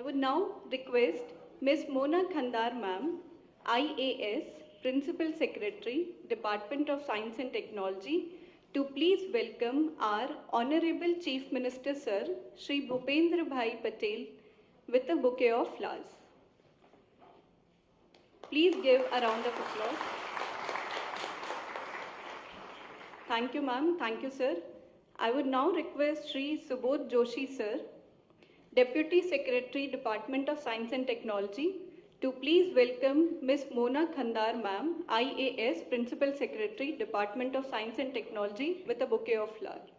would now request Ms. Mona Khandar ma'am, IAS, Principal Secretary, Department of Science and Technology, to please welcome our Honorable Chief Minister Sir, Shri Bhupendra Bhai Patel, with a bouquet of flowers. Please give a round of applause. Thank you, ma'am. Thank you, sir. I would now request Shri Subodh Joshi, sir, Deputy Secretary, Department of Science and Technology, to please welcome Ms. Mona Khandar, ma'am, IAS, Principal Secretary, Department of Science and Technology, with a bouquet of flowers.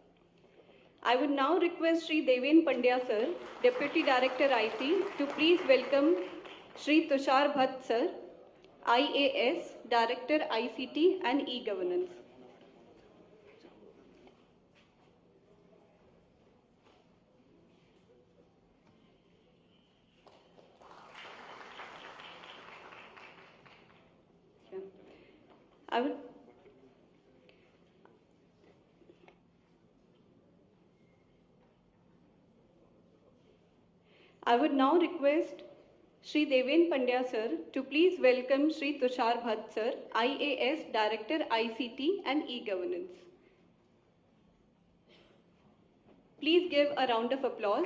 I would now request Shri Deven Pandya, sir, Deputy Director, IT, to please welcome Shri Tushar Bhatt, sir, IAS, Director, ICT and E-Governance. I would now request Shri Deven Pandya sir to please welcome Shri Tushar Bhatt sir, IAS Director ICT and E-Governance. Please give a round of applause.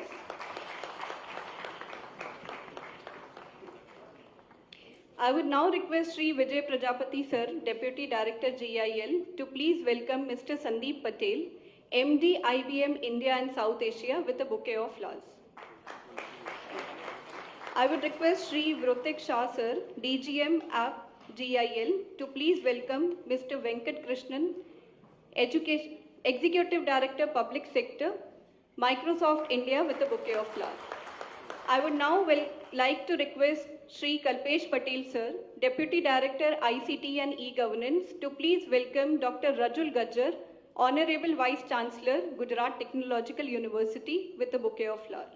I would now request Shri Vijay Prajapati sir, Deputy Director GIL, to please welcome Mr. Sandeep Patel, MD IBM India and South Asia, with a bouquet of flowers. I would request Shri Vrotik Shah sir, DGM App GIL, to please welcome Mr. Venkat Krishnan, Executive Director Public Sector, Microsoft India, with a bouquet of flowers. I would now like to request Shri Kalpesh Patel sir, Deputy Director ICT and E-Governance, to please welcome Dr. Rajul Gajjar, Honorable Vice Chancellor, Gujarat Technological University, with a bouquet of flowers.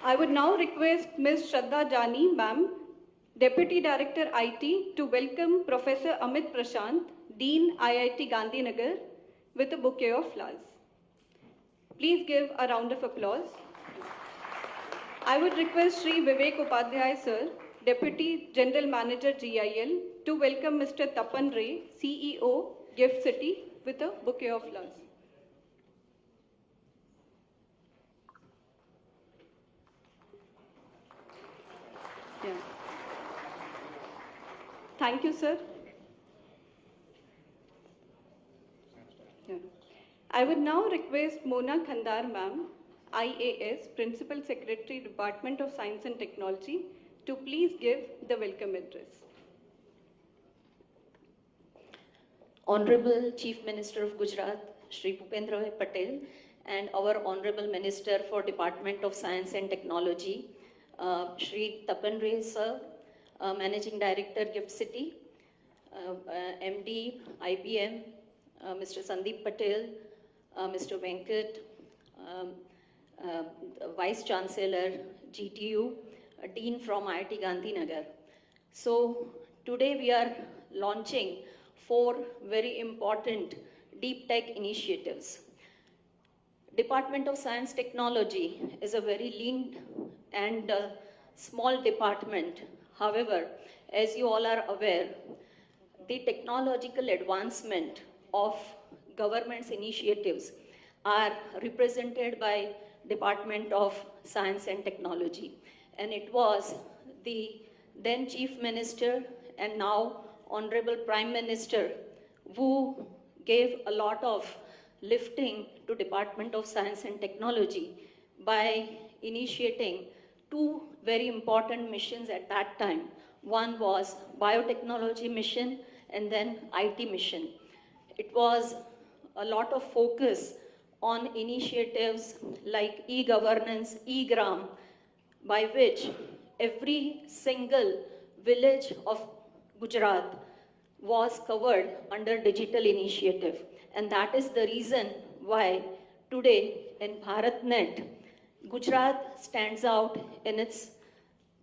I would now request Ms. Shraddha Jani, ma'am, Deputy Director IT, to welcome Professor Amit Prashant, Dean IIT Gandhinagar, with a bouquet of flowers. Please give a round of applause. I would request Shri Vivek Upadhyay sir, Deputy General Manager GIL, to welcome Mr. Tapan Ray, CEO, Gift City, with a bouquet of flowers. Yeah. Thank you, sir. Yeah. I would now request Mona Khandar ma'am, IAS, Principal Secretary, Department of Science and Technology, to please give the welcome address. Honorable Chief Minister of Gujarat, Shri Bhupendra Bhai Patel, and our Honorable Minister for Department of Science and Technology, Shri Tapan Ray sir, Managing Director, Gift City, MD, IBM, Mr. Sandeep Patel, Mr. Venkat, Vice Chancellor, GTU, Dean from IIT Gandhinagar. So today we are launching 4 very important deep tech initiatives. Department of Science Technology is a very lean and small department. However, as you all are aware, the technological advancement of government's initiatives are represented by Department of Science and Technology. And it was the then Chief Minister and now Honorable Prime Minister who gave a lot of lifting to Department of Science and Technology by initiating 2 very important missions at that time. One was biotechnology mission and then IT mission. It was a lot of focus on initiatives like e-governance, e-gram, by which every single village of Gujarat was covered under digital initiative. And that is the reason why today in BharatNet, Gujarat stands out in its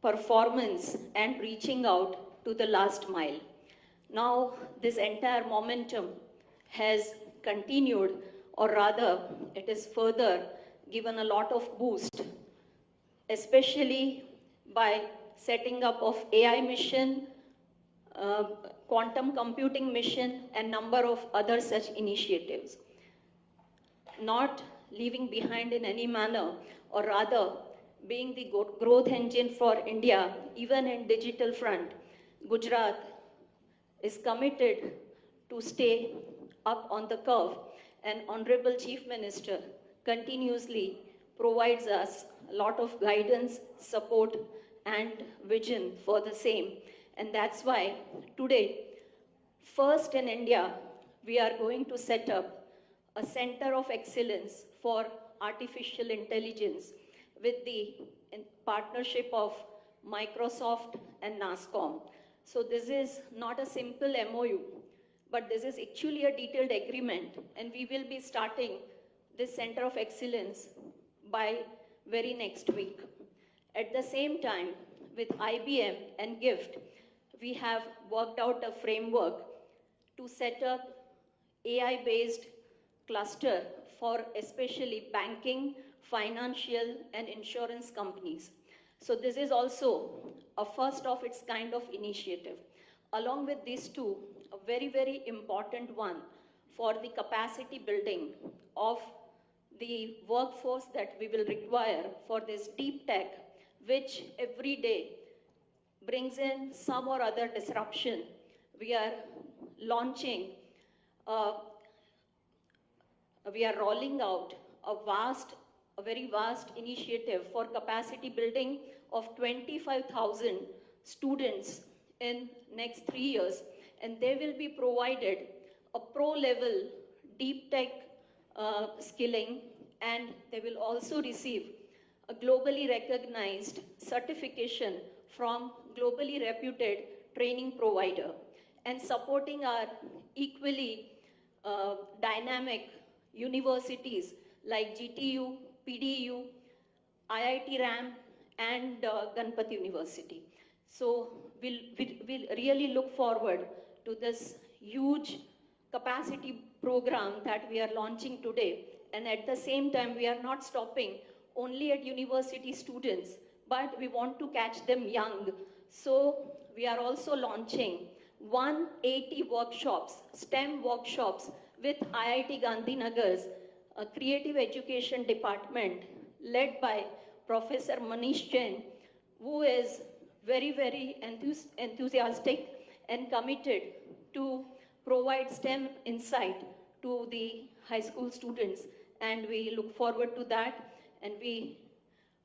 performance and reaching out to the last mile. Now this entire momentum has continued, or rather it is further given a lot of boost especially by setting up of AI mission, uh, quantum computing mission, and number of other such initiatives. Not leaving behind in any manner, or rather being the growth engine for India, even in digital front. Gujarat is committed to stay up on the curve, and Honorable Chief Minister continuously provides us a lot of guidance, support, and vision for the same. And that's why today, first in India, we are going to set up a center of excellence for artificial intelligence with the partnership of Microsoft and NASCOM. So this is not a simple MoU, but this is actually a detailed agreement, and we will be starting this center of excellence by very next week. At the same time, with IBM and GIFT, we have worked out a framework to set up AI-based cluster for especially banking, financial, and insurance companies. So this is also a first of its kind of initiative. Along with these two, a very, very important one for the capacity building of the workforce that we will require for this deep tech, which every day brings in some or other disruption. We are launching, uh, we are rolling out a very vast initiative for capacity building of 25,000 students in next 3 years, and they will be provided a pro-level deep tech skilling, and they will also receive a globally recognized certification from globally reputed training provider, and supporting our equally dynamic universities like GTU, PDU, IIT RAM, and Ganpat University. So we'll really look forward to this huge capacity program that we are launching today. And at the same time, we are not stopping only at university students, but we want to catch them young. So we are also launching 180 workshops, STEM workshops with IIT Gandhinagar's Creative Education Department, led by Professor Manish Jain, who is very, very enthusiastic and committed to provide STEM insight to the high school students. And we look forward to that, and we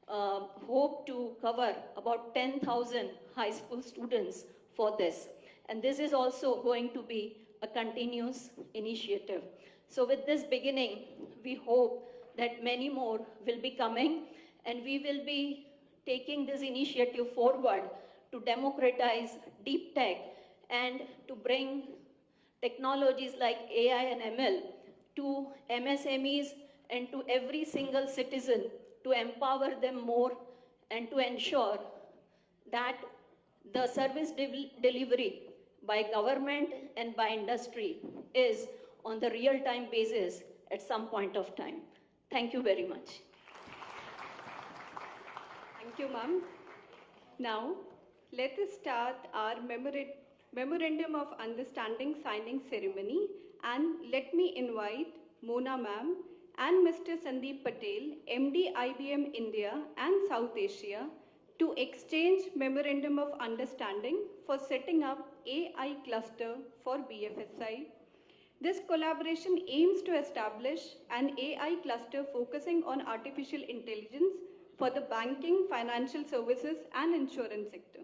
hope to cover about 10,000 high school students for this. And this is also going to be a continuous initiative. So with this beginning, we hope that many more will be coming, and we will be taking this initiative forward to democratize deep tech and to bring technologies like AI and ML to MSMEs and to every single citizen, to empower them more and to ensure that the service delivery by government and by industry is on the real-time basis at some point of time. Thank you very much. Thank you, ma'am. Now, let us start our Memorandum of Understanding signing ceremony, and let me invite Mona ma'am and Mr. Sandeep Patel, MD IBM India and South Asia, to exchange Memorandum of Understanding for setting up AI cluster for BFSI. This collaboration aims to establish an AI cluster focusing on artificial intelligence for the banking, financial services, and insurance sector.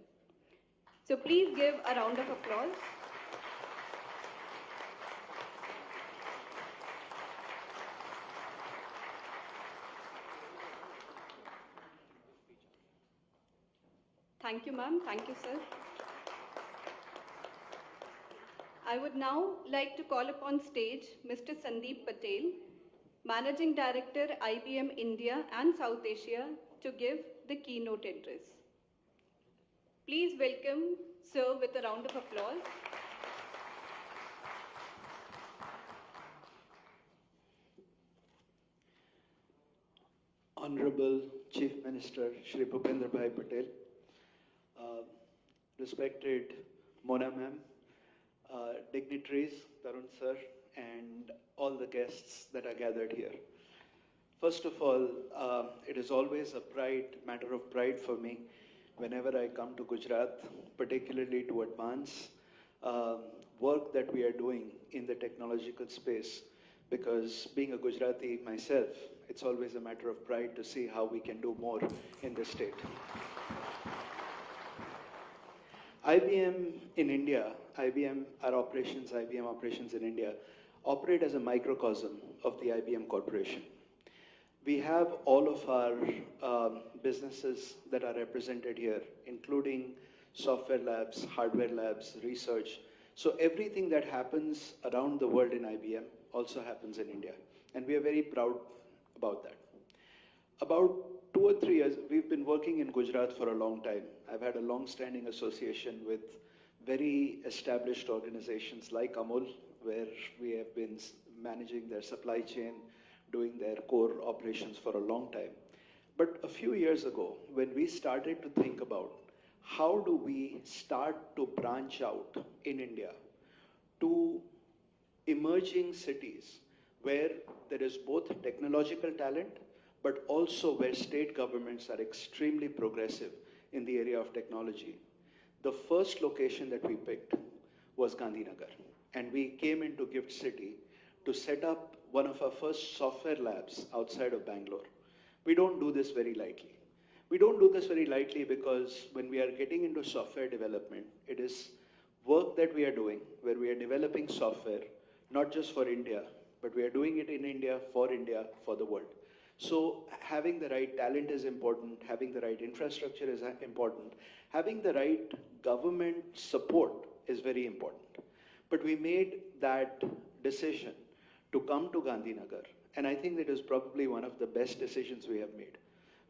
So please give a round of applause. Thank you, ma'am. Thank you, sir. I would now like to call upon stage Mr. Sandeep Patel, Managing Director, IBM India and South Asia, to give the keynote address. Please welcome sir with a round of applause. Honorable Chief Minister Shri Bhupendra Bhai Patel, uh, respected Mona ma'am, dignitaries, Tarun sir, and all the guests that are gathered here. First of all, it is always a matter of pride for me whenever I come to Gujarat, particularly to advance work that we are doing in the technological space. Because being a Gujarati myself, it's always a matter of pride to see how we can do more in this state. IBM in India, IBM operations in India, operate as a microcosm of the IBM Corporation. We have all of our businesses that are represented here, including software labs, hardware labs, research. So everything that happens around the world in IBM also happens in India. And we are very proud about that. About 2 or 3 years, we've been working in Gujarat for a long time. I've had a long-standing association with very established organizations like MoU, where we have been managing their supply chain, doing their core operations for a long time. But a few years ago, when we started to think about how do we start to branch out in India to emerging cities where there is both technological talent, but also where state governments are extremely progressive in the area of technology. The first location that we picked was Gandhinagar. And we came into Gift City to set up one of our first software labs outside of Bangalore. We don't do this very lightly. We don't do this very lightly because when we are getting into software development, it is work that we are doing where we are developing software, not just for India, but we are doing it in India, for the world. So having the right talent is important, having the right infrastructure is important, having the right government support is very important. But we made that decision to come to Gandhinagar, and I think that is probably one of the best decisions we have made.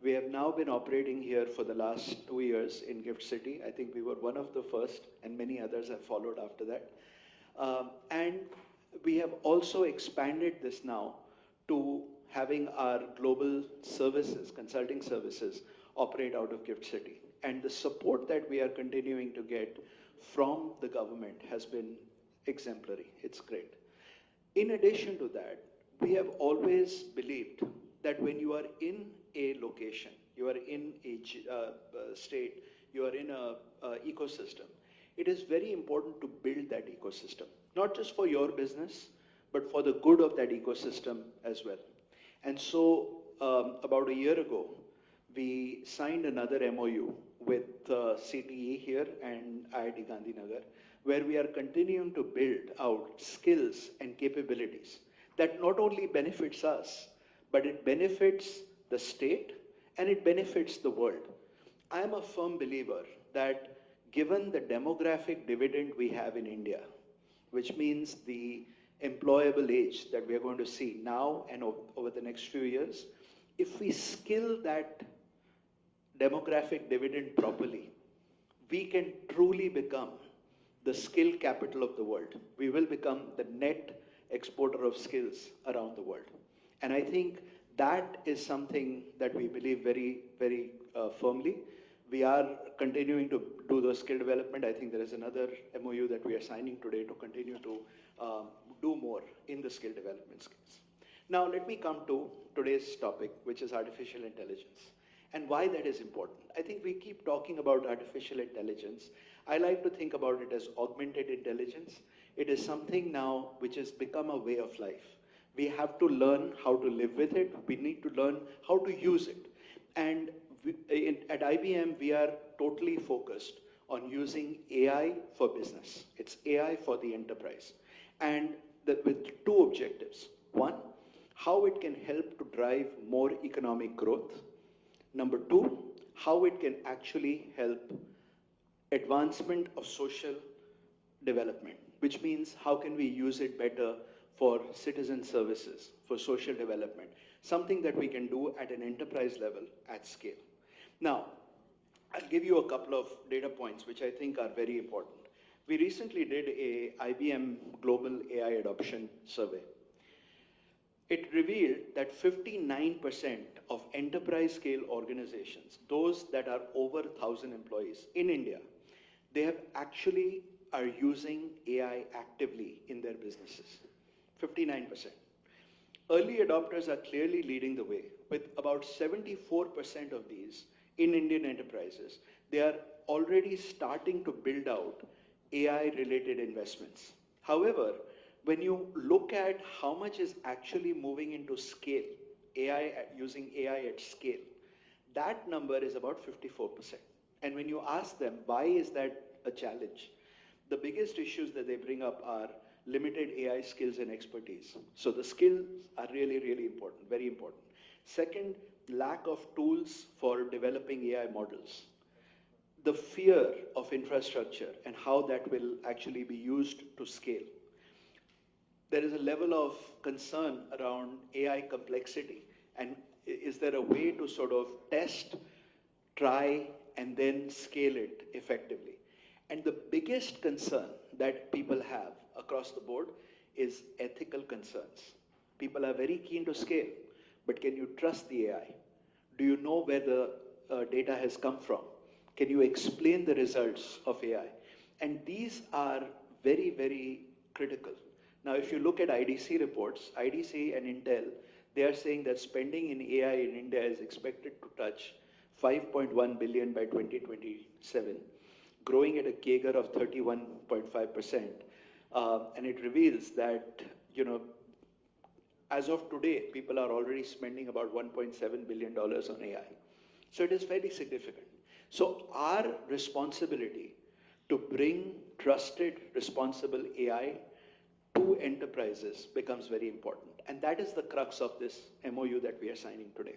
We have now been operating here for the last 2 years in Gift City. I think we were one of the first, and many others have followed after that. And we have also expanded this now to having our global services, consulting services, operate out of Gift City. And the support that we are continuing to get from the government has been exemplary. It's great. In addition to that, we have always believed that when you are in a location, you are in a state, you are in a ecosystem, it is very important to build that ecosystem, not just for your business, but for the good of that ecosystem as well. And so about a year ago, we signed another MoU with CTE here and IIT Gandhinagar, where we are continuing to build out skills and capabilities that not only benefits us, but it benefits the state and it benefits the world. I am a firm believer that given the demographic dividend we have in India, which means the employable age that we are going to see now and over the next few years, if we skill that demographic dividend properly, we can truly become the skill capital of the world. We will become the net exporter of skills around the world. And I think that is something that we believe very, very firmly. We are continuing to do the skill development. I think there is another MoU that we are signing today to continue to do more in the skill development skills. Now let me come to today's topic, which is artificial intelligence, and why that is important. I think we keep talking about artificial intelligence. I like to think about it as augmented intelligence. It is something now which has become a way of life. We have to learn how to live with it. We need to learn how to use it. And at IBM, we are totally focused on using AI for business. It's AI for the enterprise. And with two objectives. One, how it can help to drive more economic growth. Number two, how it can actually help advancement of social development, which means how can we use it better for citizen services, for social development, something that we can do at an enterprise level at scale. Now, I'll give you a couple of data points which I think are very important. We recently did a IBM Global AI Adoption Survey. It revealed that 59% of enterprise scale organizations, those that are over 1,000 employees in India, they have actually are using AI actively in their businesses. 59%. Early adopters are clearly leading the way, with about 74% of these in Indian enterprises. They are already starting to build out AI related investments. However, when you look at how much is actually moving into scale, using AI at scale, that number is about 54%. And when you ask them, why is that a challenge? The biggest issues that they bring up are limited AI skills and expertise. So the skills are really, really important, very important. Second, lack of tools for developing AI models. The fear of infrastructure and how that will actually be used to scale. There is a level of concern around AI complexity, and is there a way to sort of test, try, and then scale it effectively? And the biggest concern that people have across the board is ethical concerns. People are very keen to scale, but can you trust the AI? Do you know where the data has come from? Can you explain the results of AI? And these are very, very critical. Now, if you look at IDC reports, IDC and Intel, they are saying that spending in AI in India is expected to touch 5.1 billion by 2027, growing at a CAGR of 31.5%. And it reveals that, as of today, people are already spending about $1.7 billion on AI. So it is fairly significant. So our responsibility to bring trusted, responsible AI to enterprises becomes very important. And that is the crux of this MoU that we are signing today.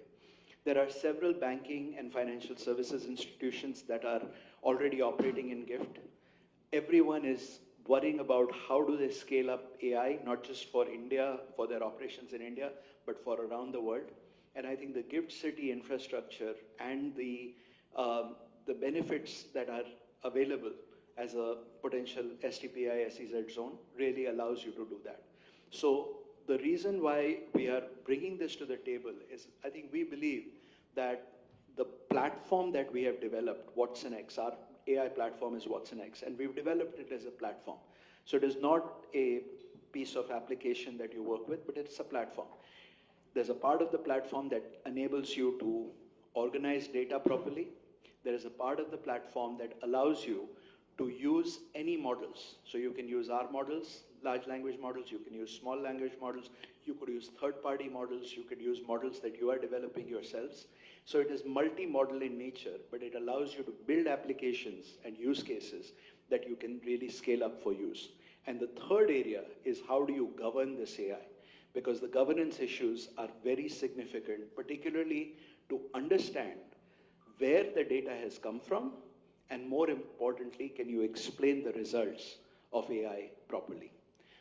There are several banking and financial services institutions that are already operating in GIFT. Everyone is worrying about how do they scale up AI, not just for India, for their operations in India, but for around the world. And I think the GIFT City infrastructure and the benefits that are available as a potential STPI, SEZ zone really allows you to do that. So the reason why we are bringing this to the table is I think we believe that the platform that we have developed, watsonx, our AI platform is watsonx, and we've developed it as a platform. So it is not a piece of application that you work with, but it's a platform. There's a part of the platform that enables you to organize data properly. There is a part of the platform that allows you to use any models. So you can use our models, large language models, you can use small language models, you could use third-party models, you could use models that you are developing yourselves. So it is multi-model in nature, but it allows you to build applications and use cases that you can really scale up for use. And the third area is how do you govern this AI? Because the governance issues are very significant, particularly to understand where the data has come from, and more importantly, can you explain the results of AI properly?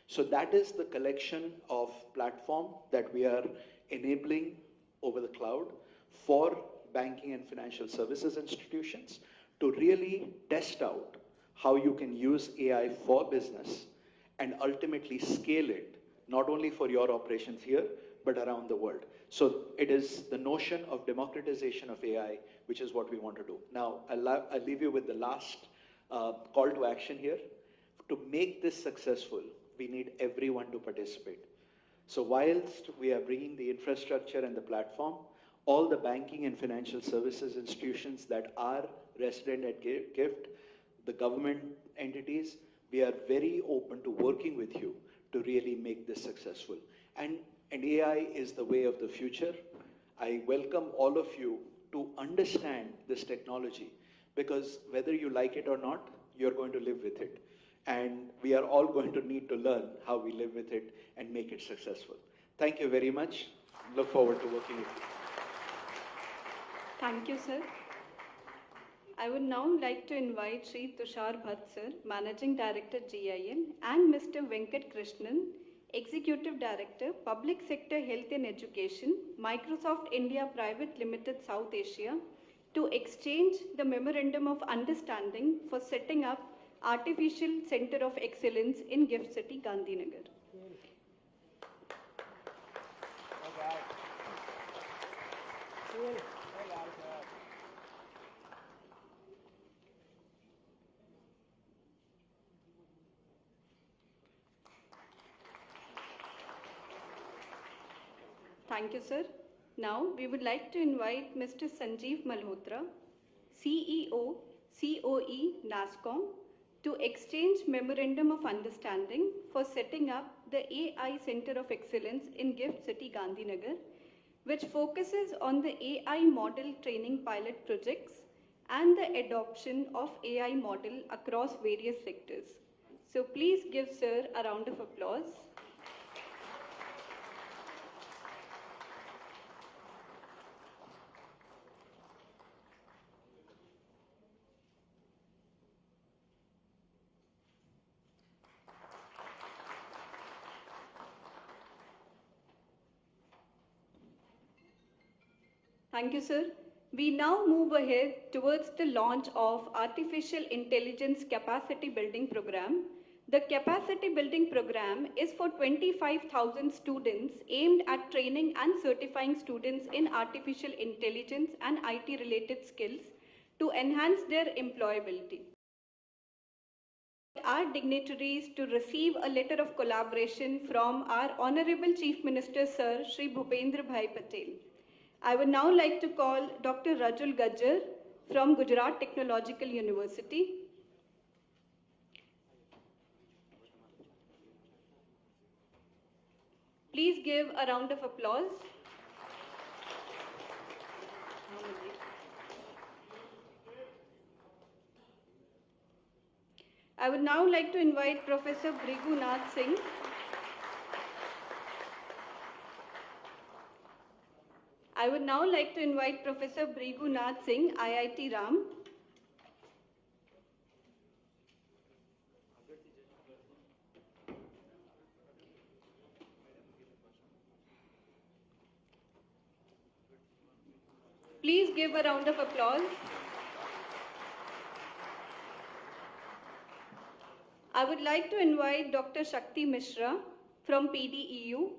So that is the collection of platform that we are enabling over the cloud for banking and financial services institutions to really test out how you can use AI for business and ultimately scale it, not only for your operations here, but around the world. So it is the notion of democratization of AI, which is what we want to do. Now, I'll leave you with the last call to action here. To make this successful, we need everyone to participate. So whilst we are bringing the infrastructure and the platform, all the banking and financial services institutions that are resident at GIFT, the government entities, we are very open to working with you to really make this successful. And AI is the way of the future. I welcome all of you to understand this technology, because whether you like it or not, you're going to live with it. And we are all going to need to learn how we live with it and make it successful. Thank you very much. Look forward to working with you. Thank you, sir. I would now like to invite Sri Tushar Bhatt, sir, Managing Director, GIL, and Mr. Venkat Krishnan, Executive Director, Public Sector Health and Education, Microsoft India Private Limited South Asia, to exchange the Memorandum of Understanding for setting up Artificial Center of Excellence in GIFT City, Gandhinagar. Thank you, sir. Now, we would like to invite Mr. Sanjeev Malhotra, CEO, COE, NASCOM, to exchange Memorandum of Understanding for setting up the AI Center of Excellence in Gift City, Gandhinagar, which focuses on the AI model training pilot projects and the adoption of AI model across various sectors. So please give sir a round of applause. Thank you, sir. We now move ahead towards the launch of Artificial Intelligence Capacity Building Program. The Capacity Building Program is for 25,000 students aimed at training and certifying students in artificial intelligence and IT related skills to enhance their employability. Our dignitaries to receive a letter of collaboration from our Honorable Chief Minister, Sir Shri Bhupendra Bhai Patel. I would now like to call Dr. Rajul Gajjar from Gujarat Technological University. Please give a round of applause. I would now like to invite Professor Brigu Nath Singh. I would now like to invite Professor Brigu Nath Singh, IIT Ram. Please give a round of applause. I would like to invite Dr. Shakti Mishra from PDEU.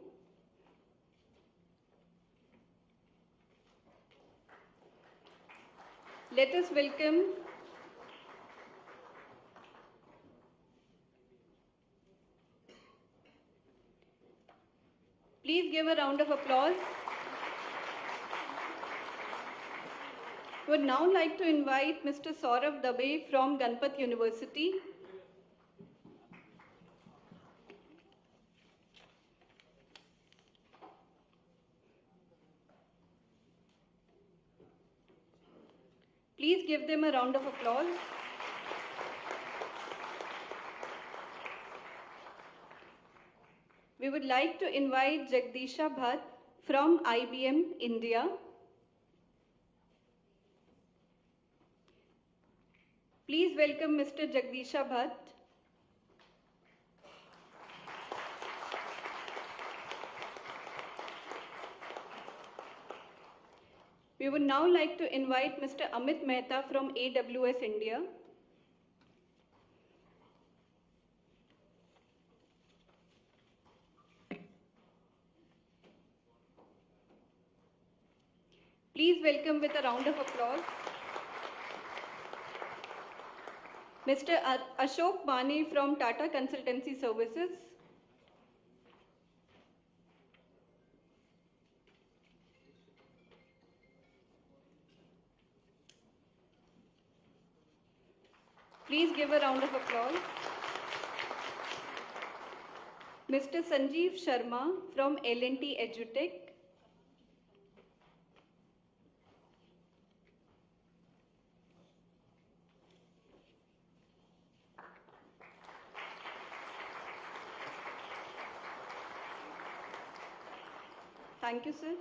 Let us welcome Please give a round of applause. Would now like to invite Mr. Saurabh Dabe from Ganpat University. Please give them a round of applause. We would like to invite Jagdisha Bhatt from IBM India. Please welcome Mr. Jagdisha Bhatt. We would now like to invite Mr. Amit Mehta from AWS India. Please welcome with a round of applause Mr. Ashok Bani from Tata Consultancy Services. Please give a round of applause. Mr. Sanjeev Sharma from L&T Edutech. Thank you, sir.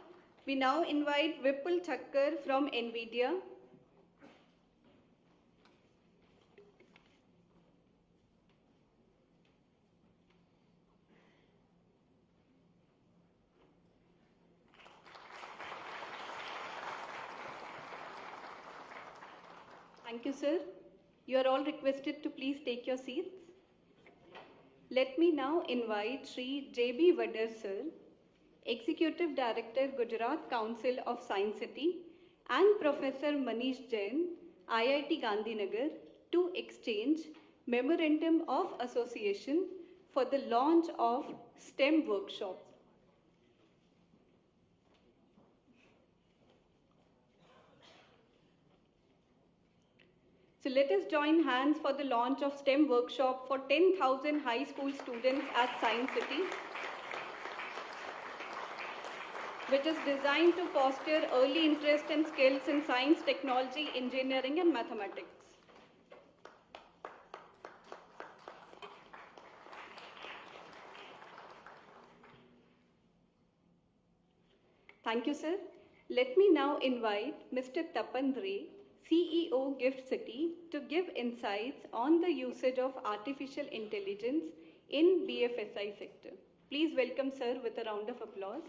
We now invite Vipul Thakkar from NVIDIA. Thank you, sir. You are all requested to please take your seats. Let me now invite Sri J.B. Vadar, sir, Executive Director, Gujarat Council of Science City, and Professor Manish Jain, IIT Gandhinagar, to exchange Memorandum of Association for the launch of STEM workshop. So let us join hands for the launch of STEM workshop for 10,000 high school students at Science City, which is designed to foster early interest and skills in science, technology, engineering, and mathematics. Thank you, sir. Let me now invite Mr. Tapan Ray, CEO Gift City, to give insights on the usage of artificial intelligence in BFSI sector. Please welcome sir with a round of applause.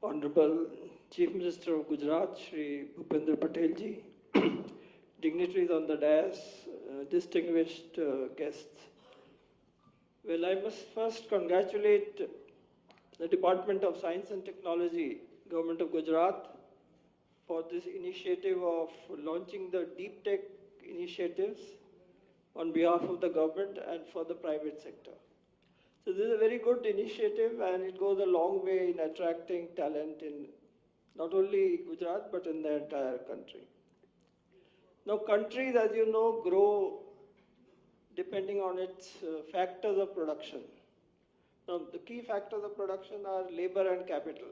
Honorable Chief Minister of Gujarat, Shri Bhupendra Patel ji, dignitaries on the dais, distinguished guests. Well, I must first congratulate the Department of Science and Technology, Government of Gujarat, for this initiative of launching the deep tech initiatives on behalf of the government and for the private sector. So this is a very good initiative, and it goes a long way in attracting talent in not only Gujarat but in the entire country. Now, countries, as you know, grow depending on its factors of production. Now, the key factors of production are labor and capital.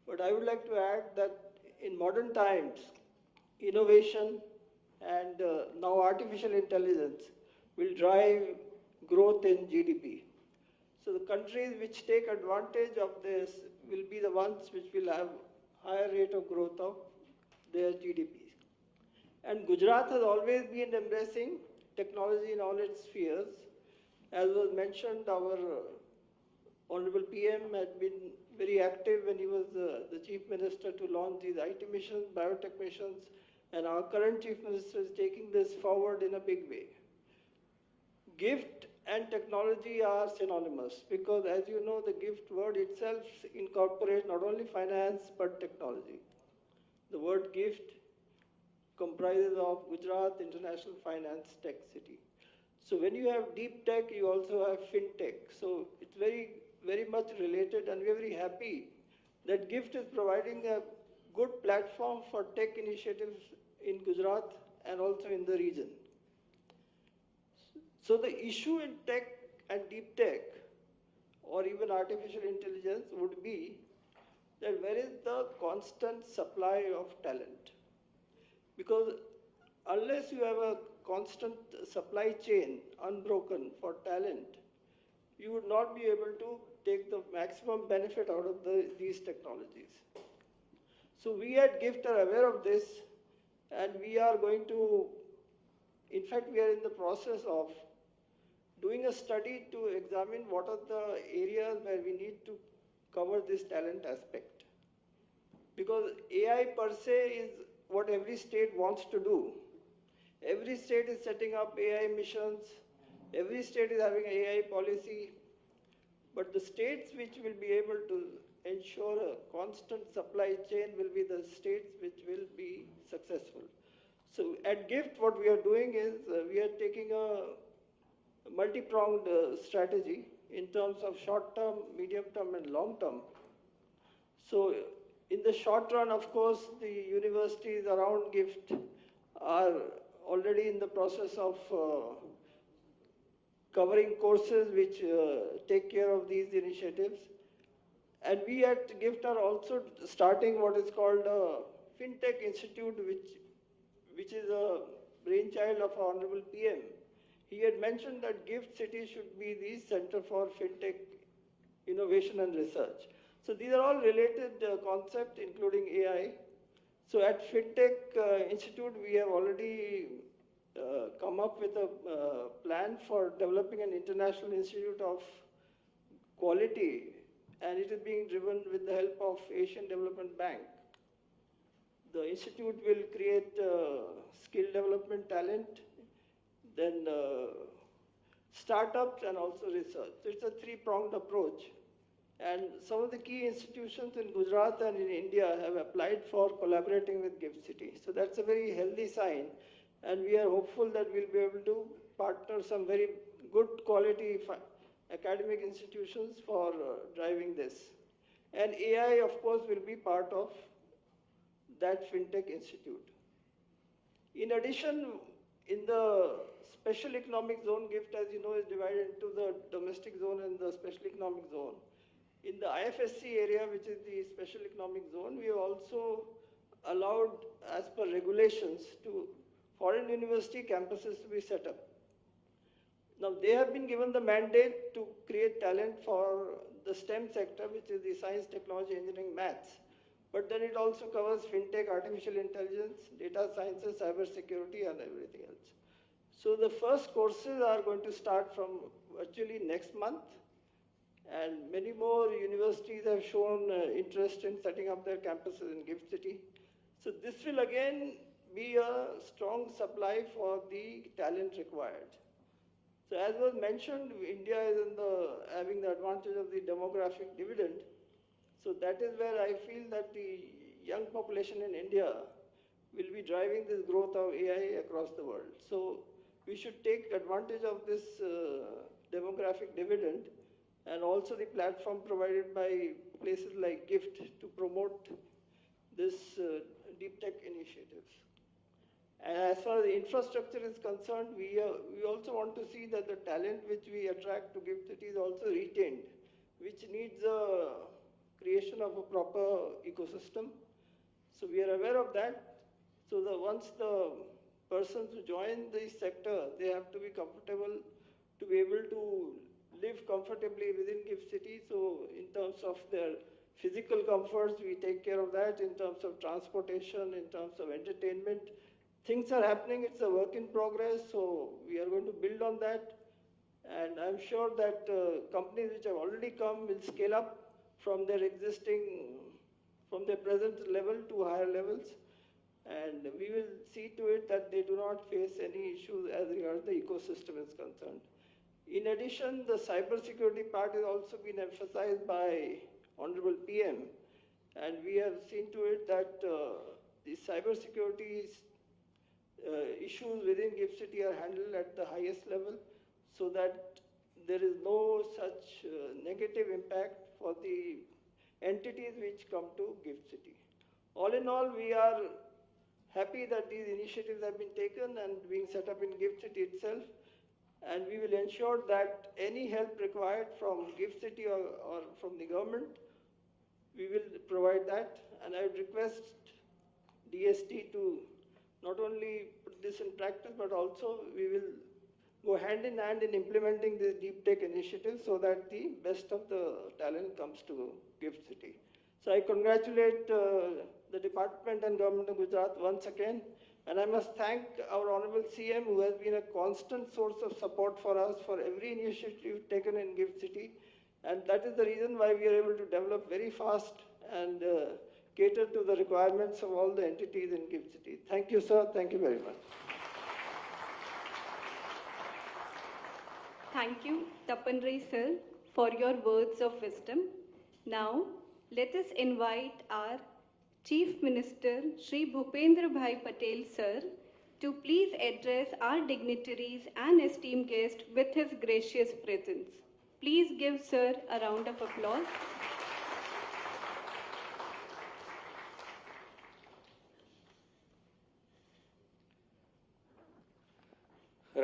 But I would like to add that in modern times, innovation and now artificial intelligence will drive growth in GDP. So the countries which take advantage of this will be the ones which will have higher rate of growth of their GDPs. And Gujarat has always been embracing technology in all its spheres. As was mentioned, our Honorable PM had been very active when he was the Chief Minister to launch these IT missions, biotech missions, and our current Chief Minister is taking this forward in a big way. Gift and technology are synonymous because, as you know, the gift word itself incorporates not only finance but technology. The word gift comprises of Gujarat International Finance Tech City. So when you have deep tech, you also have fintech. So it's very much related, and we're very happy that GIFT is providing a good platform for tech initiatives in Gujarat and also in the region. So the issue in tech and deep tech, or even artificial intelligence, would be that where is the constant supply of talent? Because unless you have a constant supply chain, unbroken, for talent, you would not be able to take the maximum benefit out of these technologies. So we at GIFT are aware of this, and we are going to, in fact, we are in the process of doing a study to examine what are the areas where we need to cover this talent aspect. Because AI per se is what every state wants to do. Every state is setting up AI missions, every state is having an AI policy, but the states which will be able to ensure a constant supply chain will be the states which will be successful. So at GIFT, what we are doing is we are taking a multi-pronged strategy in terms of short-term, medium-term, and long-term. So in the short run, of course, the universities around GIFT are already in the process of covering courses which take care of these initiatives. And we at GIFT are also starting what is called a FinTech Institute, which is a brainchild of our Honorable PM. He had mentioned that GIFT City should be the center for FinTech innovation and research. So these are all related concepts, including AI. So at FinTech Institute, we have already come up with a plan for developing an international institute of quality, and it is being driven with the help of Asian Development Bank. The institute will create skill development talent, then startups and also research. So it's a three-pronged approach. And some of the key institutions in Gujarat and in India have applied for collaborating with GIFT City. So that's a very healthy sign. And we are hopeful that we'll be able to partner some very good quality academic institutions for driving this. And AI, of course, will be part of that FinTech Institute. In addition, in the special economic zone, GIFT, as you know, is divided into the domestic zone and the special economic zone. In the IFSC area, which is the special economic zone, we have also allowed, as per regulations, to foreign university campuses to be set up. Now, they have been given the mandate to create talent for the STEM sector, which is the science, technology, engineering, maths. But then it also covers fintech, artificial intelligence, data sciences, cyber security, and everything else. So the first courses are going to start from virtually next month. And many more universities have shown interest in setting up their campuses in GIFT City. So this will again be a strong supply for the talent required. So as was mentioned, India is having the advantage of the demographic dividend. So that is where I feel that the young population in India will be driving this growth of AI across the world. So we should take advantage of this demographic dividend and also the platform provided by places like GIFT to promote this deep tech initiatives. And as far as the infrastructure is concerned, we also want to see that the talent which we attract to GIFT City is also retained, which needs a creation of a proper ecosystem. So we are aware of that. So once the persons who join this sector, they have to be comfortable to be able to live comfortably within GIFT City. So in terms of their physical comforts, we take care of that. In terms of transportation, in terms of entertainment, things are happening. It's a work in progress. So we are going to build on that. And I'm sure that companies which have already come will scale up from their present level to higher levels. And we will see to it that they do not face any issues as regards the ecosystem is concerned. In addition, the cybersecurity part has also been emphasized by Hon'ble PM, and we have seen to it that the cybersecurity issues within GIFT City are handled at the highest level, so that there is no such negative impact for the entities which come to GIFT City. All in all, we are happy that these initiatives have been taken and being set up in GIFT City itself. And we will ensure that any help required from GIFT City or from the government, we will provide that. And I would request DST to not only put this in practice, but also we will go hand in hand in implementing this deep tech initiative so that the best of the talent comes to GIFT City. So I congratulate the department and government of Gujarat once again. And I must thank our Hon'ble CM, who has been a constant source of support for us for every initiative taken in GIFT City. And that is the reason why we are able to develop very fast and cater to the requirements of all the entities in GIFT City. Thank you, sir. Thank you very much. Thank you, Tapan Ray sir, for your words of wisdom. Now, let us invite our Chief Minister Shri Bhupendra Bhai Patel sir to please address our dignitaries and esteemed guests with his gracious presence. Please give sir a round of applause.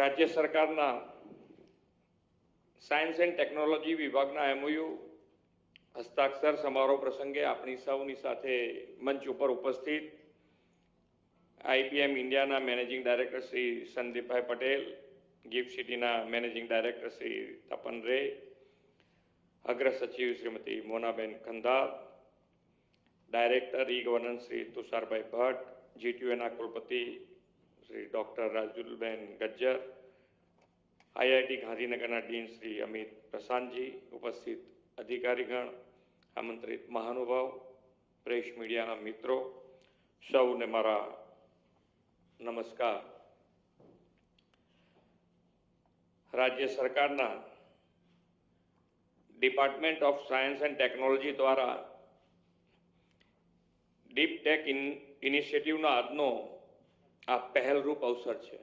રાજ્ય સરકારના science and technology વિભાગના MoU હસ્તાક્ષર સમારોહ પ્રસંગે આપણી સૌની સાથે મંચ ઉપર ઉપસ્થિત IBM ઇન્ડિયાના managing director Shri Sandipbhai Patel, gift સિટીના મેનેજિંગ ડાયરેક્ટર શ્રી તપન રે, અગ્ર સચિવ Shrimati Monaben Kandhar, director e governance Shri Tusharbhai Bhatt, GTUના કુલપતિ શ્રી ડૉક્ટર રાજુલબેન ગજ્જર, IIT ગાંધીનગરના ડીન શ્રી અમિત પ્રશાંતજી, ઉપસ્થિત અધિકારીગણ, આમંત્રિત મહાનુભાવ, પ્રેસ મીડિયાના મિત્રો, સૌને મારા નમસ્કાર. રાજ્ય સરકારના department of science and technology દ્વારા ડીપ ટેક ઇનિશિયેટિવનો આજનો આ પહેલરૂપ અવસર છે.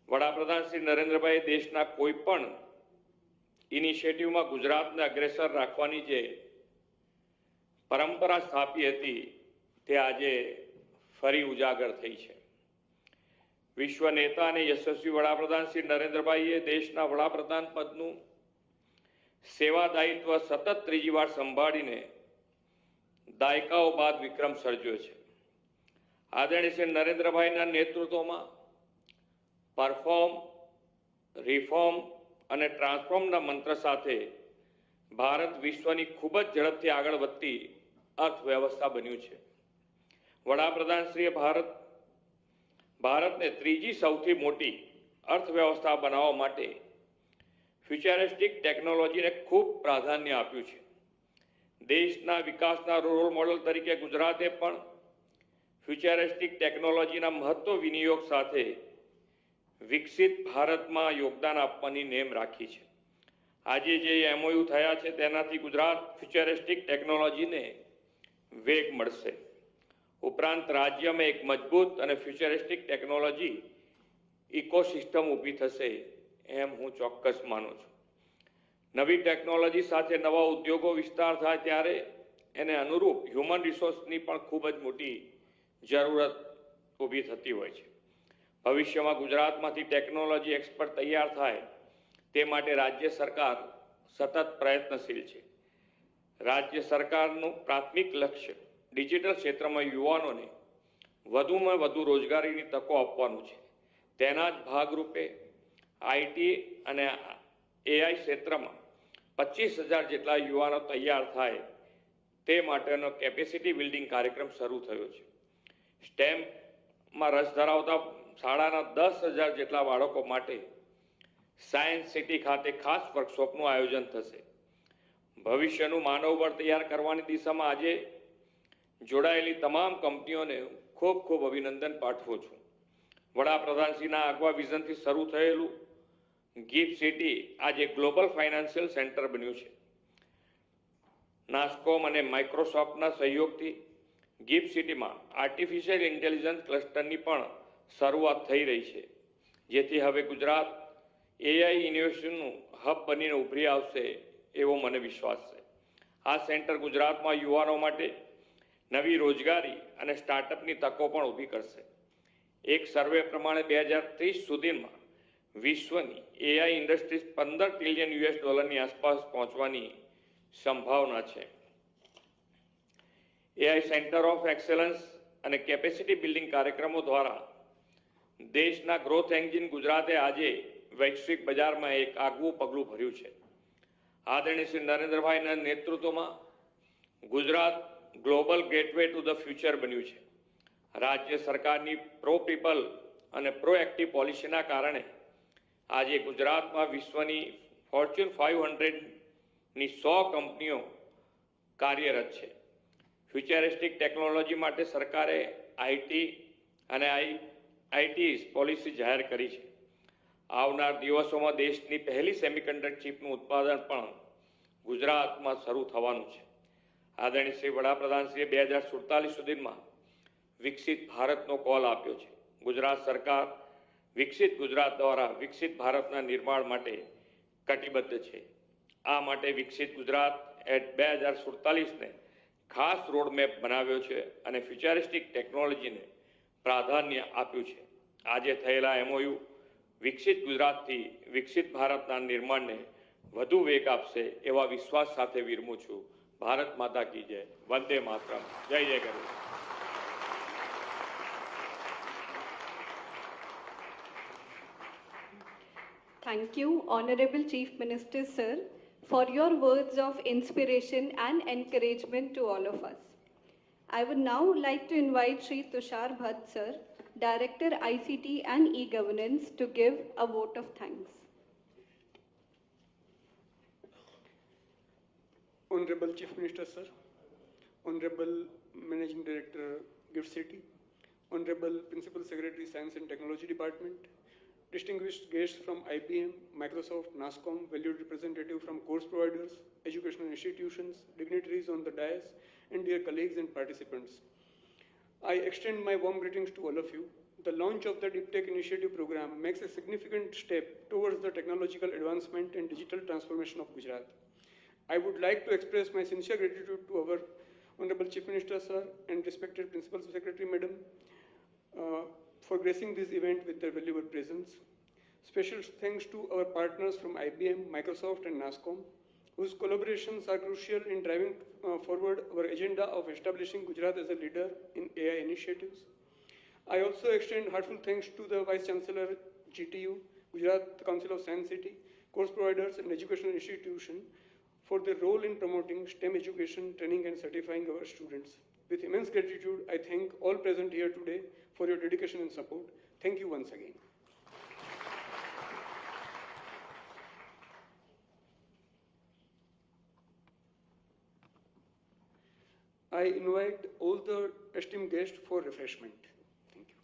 વડાપ્રધાન શ્રી નરેન્દ્રભાઈ દેશના કોઈ પણ ઇનિશિયેટિવમાં ગુજરાતને અગ્રેસર રાખવાની જે પરંપરા સ્થાપી હતી તે આજે ફરી ઉજાગર થઈ છે. વિશ્વ નેતા અને યશસ્વી વડાપ્રધાન શ્રી નરેન્દ્રભાઈએ દેશના વડાપ્રધાન પદનું સેવા દાયિત્વ સતત ત્રીજી વાર સંભાળીને દાયકાઓ બાદ વિક્રમ સર્જ્યો છે. આદરણીય શ્રી નરેન્દ્રભાઈના નેતૃત્વમાં પરફોર્મ, રિફોર્મ અને ટ્રાન્સફોર્મના મંત્ર સાથે ભારત વિશ્વની ખૂબ જ ઝડપથી આગળ વધતી અર્થવ્યવસ્થા બન્યું છે. વડાપ્રધાનશ્રીએ ભારતને ત્રીજી સૌથી મોટી અર્થવ્યવસ્થા બનાવવા માટે ફ્યુચરિસ્ટિક ટેકનોલોજીને ખૂબ પ્રાધાન્ય આપ્યું છે. દેશના વિકાસના રોલ મોડલ તરીકે ગુજરાતે પણ ફ્યુચરિસ્ટિક ટેકનોલોજીના મહત્વ વિનિયોગ સાથે વિકસિત ભારતમાં યોગદાન આપવાની નેમ રાખી છે. આજે જે MoU થયા છે તેનાથી ગુજરાત ફ્યુચરિસ્ટિક ટેકનોલોજીને વેગ મળશે. ઉપરાંત રાજ્યમાં એક મજબૂત અને ફ્યુચરિસ્ટિક ટેકનોલોજી ઇકોસિસ્ટમ ઊભી થશે એમ હું ચોક્કસ માનું છું. નવી ટેકનોલોજી સાથે નવા ઉદ્યોગો વિસ્તાર થાય ત્યારે એને અનુરૂપ હ્યુમન રિસોર્સની પણ ખૂબ જ મોટી જરૂરત ઊભી થતી હોય છે. ભવિષ્યમાં ગુજરાતમાંથી ટેકનોલોજી એક્સપર્ટ તૈયાર થાય તે માટે રાજ્ય સરકાર સતત પ્રયત્નશીલ છે. રાજ્ય સરકારનું પ્રાથમિક લક્ષ્ય ડિજિટલ ક્ષેત્રમાં યુવાનોને વધુમાં વધુ રોજગારીની તકો આપવાનું છે. તેના જ ભાગરૂપે IT અને AI ક્ષેત્રમાં 25,000 જેટલા યુવાનો તૈયાર થાય તે માટેનો કેપેસિટી બિલ્ડિંગ કાર્યક્રમ શરૂ થયો છે. સ્ટેમમાં રસ ધરાવતા શાળાના 10,000 જેટલા બાળકો માટે સાયન્સ સિટી ખાતે ખાસ વર્કશોપનું આયોજન થશે. ભવિષ્યનું માનવબળ તૈયાર કરવાની દિશામાં આજે જોડાયેલી તમામ કંપનીઓને ખૂબ ખૂબ અભિનંદન પાઠવું છું. વડાપ્રધાનશ્રીના આગવા વિઝનથી શરૂ થયેલું ગિફ્ટ સિટી આજે ગ્લોબલ ફાઇનાન્શિયલ સેન્ટર બન્યું છે. નાસ્કોમ અને માઇક્રોસોફ્ટના સહયોગથી ગિફ્ટ સિટીમાં આર્ટિફિશિયલ ઇન્ટેલિજન્સ ક્લસ્ટરની પણ શરૂઆત થઈ રહી છે, જેથી હવે ગુજરાત AI ઇનોવેશનનું હબ બનીને ઉભરી આવશે એવો મને વિશ્વાસ છે. આ સેન્ટર ગુજરાતમાં યુવાનો માટે નવી રોજગારી અને સ્ટાર્ટઅપની તકો પણ ઊભી કરશે. એક સર્વે પ્રમાણે 2030 સુધીમાં વિશ્વની AI ઇન્ડસ્ટ્રીઝ $15 ટ્રિલિયન આસપાસ પહોંચવાની સંભાવના છે. AI સેન્ટર ઓફ એક્સેલન્સ અને કેપેસિટી બિલ્ડિંગ કાર્યક્રમો દ્વારા દેશના ગ્રોથ એન્જિન ગુજરાતે આજે વૈશ્વિક બજારમાં એક આગવું પગલું ભર્યું છે. આદરણીય શ્રી નરેન્દ્રભાઈના નેતૃત્વમાં Gujarat global gateway to the future બન્યું છે. રાજ્ય સરકારની પ્રો પીપલ અને પ્રોએક્ટિવ પોલિસીના કારણે આજે ગુજરાતમાં વિશ્વની ફોર્ચ્યુન 500ની 100 કંપનીઓ કાર્યરત છે. ફ્યુચરિસ્ટિક ટેકનોલોજી માટે સરકારે IT અને IT પોલિસી જાહેર કરી છે. આવનાર દિવસોમાં દેશની પહેલી સેમિકન્ડક્ટર ચિપનું ઉત્પાદન પણ ગુજરાતમાં શરૂ થવાનું છે. આદરણીય શ્રી વડાપ્રધાનશ્રીએ 2047 સુધીમાં વિકસિત ભારતનો કોલ આપ્યો છે. ગુજરાત સરકાર વિકસિત ગુજરાત દ્વારા વિકસિત ભારતના નિર્માણ માટે કટિબદ્ધ છે. આ માટે વિકસિત ગુજરાત 2047ને ખાસ રોડમેપ બનાવ્યો છે અને ફ્યુચરિસ્ટિક ટેકનોલોજીને પ્રાધાન્ય આપ્યું છે. આજે થયેલા MoU વિકસિત ગુજરાતથી વિકસિત ભારતના નિર્માણને વધુ વેગ આપશે એવા વિશ્વાસ સાથે વિરમું છું. ભારત માતા કી જય. વંદે માતરમ. જય જય ગરુ. Thank you, Honorable Chief Minister, sir, for your words of inspiration and encouragement to all of us. I would now like to invite Shri Tushar Bhatt, sir, Director ICT and E-Governance, to give a vote of thanks. Honorable Chief Minister, sir, Honorable Managing Director, Gift City, Honorable Principal Secretary, Science and Technology Department, distinguished guests from IBM, Microsoft, NASCOM, valued representative from course providers, educational institutions, dignitaries on the dais, and dear colleagues and participants. I extend my warm greetings to all of you. The launch of the Deep Tech Initiative program makes a significant step towards the technological advancement and digital transformation of Gujarat. I would like to express my sincere gratitude to our Honorable Chief Minister, Sir, and respected Principal Secretary, Madam, for gracing this event with their valuable presence. Special thanks to our partners from IBM, Microsoft, and NASCOM, whose collaborations are crucial in driving forward our agenda of establishing Gujarat as a leader in AI initiatives. I also extend heartfelt thanks to the Vice Chancellor, GTU, Gujarat Council of Science City, course providers, and educational institutions for their role in promoting STEM education, training, and certifying our students. With immense gratitude, I thank all present here today for your dedication and support. Thank you once again. I invite all the esteemed guests for refreshment. Thank you.